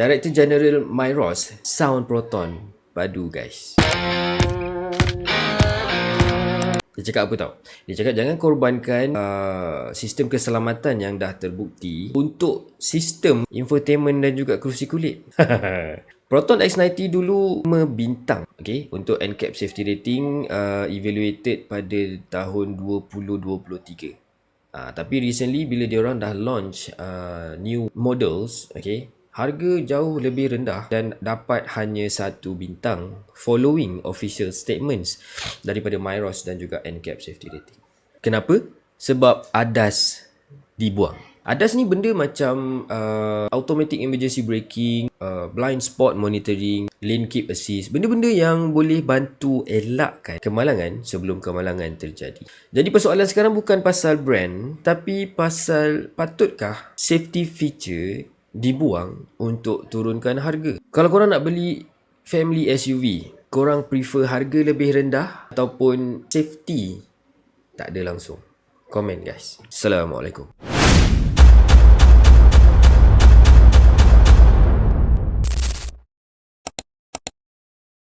Director General Myros sound Proton padu guys. Dia cakap apa tau? Dia cakap jangan korbankan sistem keselamatan yang dah terbukti untuk sistem infotainment dan juga kerusi kulit. Proton X90 dulu 5 bintang, okay, untuk NCAP safety rating evaluated pada tahun 2023. Tapi recently bila diorang dah launch new models, okay, harga jauh lebih rendah dan dapat hanya 1 bintang following official statements daripada Myros dan juga NCAP safety rating. Kenapa? Sebab ADAS dibuang. ADAS ni benda macam automatic emergency braking, blind spot monitoring, lane keep assist, benda-benda yang boleh bantu elakkan kemalangan sebelum kemalangan terjadi. Jadi persoalan sekarang bukan pasal brand, tapi pasal patutkah safety feature dibuang untuk turunkan harga. Kalau korang nak beli family SUV, korang prefer harga lebih rendah ataupun safety tak ada langsung? Komen guys. Assalamualaikum.